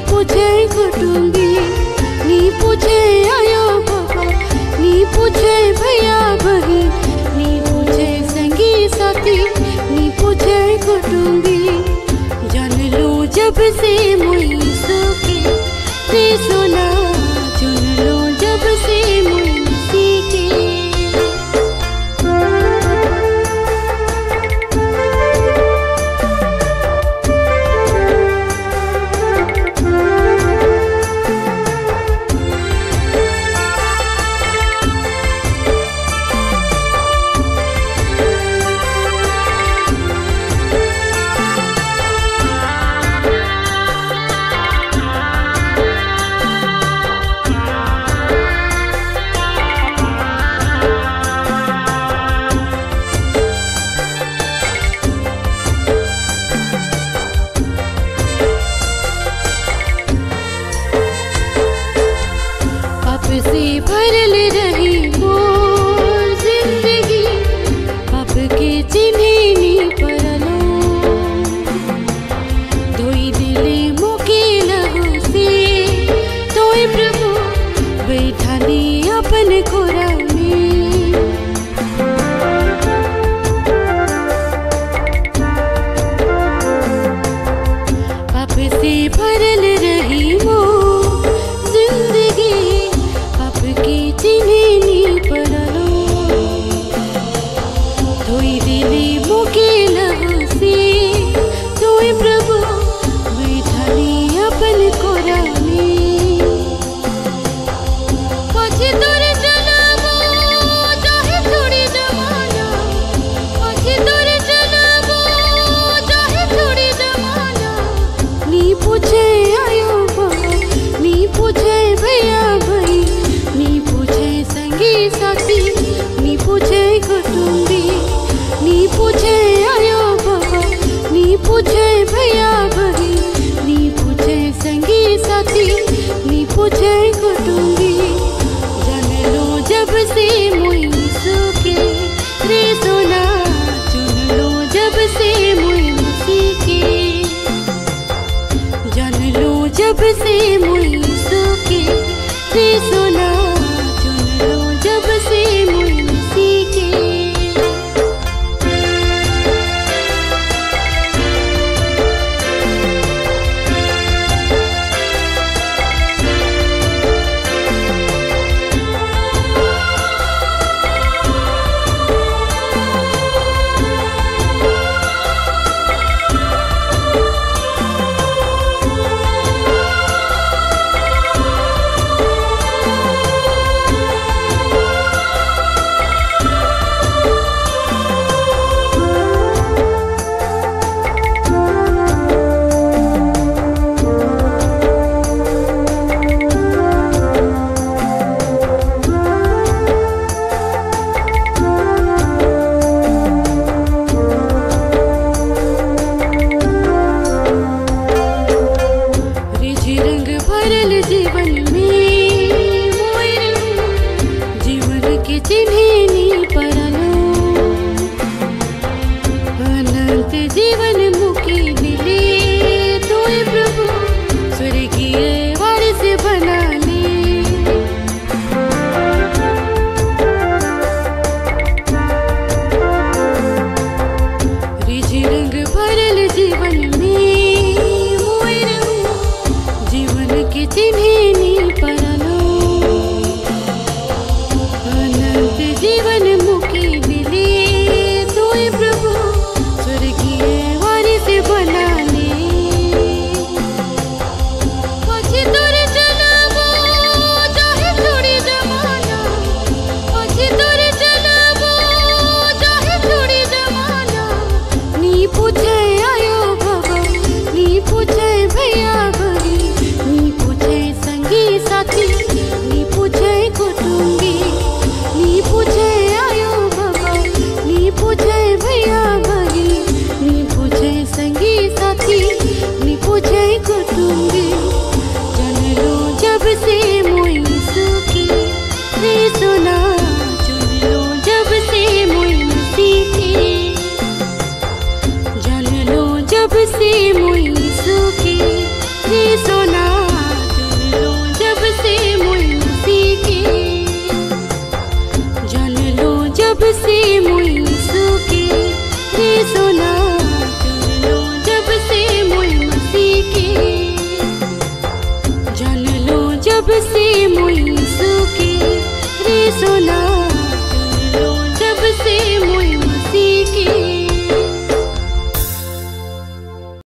पूछे कुटुंबी, नी पूछे आयो बाबा, नी पूछे भैया बहन, नी पूछे संगी साथी, नी पूछे कुटुंबी। जान लो जब से मुई सुखी रे सोना, चुन लो जब से मुई सीखी। से भरल रही मोर जिंदगी, पाप के चिन्हे नी परलो। धोई दिले मुके लहू से, तोय प्रभु बैठानी अपन कोरा में। पाप से भरल रही मोर जिंदगी, चिन्हे नी परलो। धोई दिले मुके लहू से, तोय प्रभु बैठानी अपन कोरा में। पछे तोरे चलबो चाहे थोड़ी जमाना, पछे तोरे चलबो चाहे थोड़ी जमाना। नी पूछे आयो बाबा, नी पूछे भैया भाई, नी पूछे संगी साथी, नी पूछे कुटुंबी, नी पूछे आयो बाबा, नी पूछे भैया बहन, नी पूछे संगी साथी, नी पूछे कुटुंबी। जान लो जब से मुई सुखे रे सोना, चुन लो जब से मुई सीखे। जान लो जब से मुई सुखे रे सोना, जब से मुई सीखे। जीवन में मोर जीवन के चिन्हे नी परलो। अनंत जीवन मुके दिले, तोय प्रभु स्वर्गीय वारिस बना ले। रिझ रंग भरल जीवन में मोर जीवन के चिन्हे नी परलो। अनंत जीवन मुके दिले, तोय प्रभु स्वर्गीय वारिस बना ले। पछे तोरे चलबो चाहे थोड़ी जमाना, पछे तोरे चलबो चाहे थोड़ी जमाना। नी पूछे आयो बाबा, नी पूछे भैया बहन, नी पूछे संगी साथी, नी पूछे कुटुंबी, नी पूछे आयो बाबा, नी पूछे भैया बहन, नी पूछे संगी साथी, नी पूछे कुटुंबी। जान लो जब से मुई सुखी रे सोना, चुन लो जब से मुई सीखी। जान लो जब से मुई सुखी रे सोना।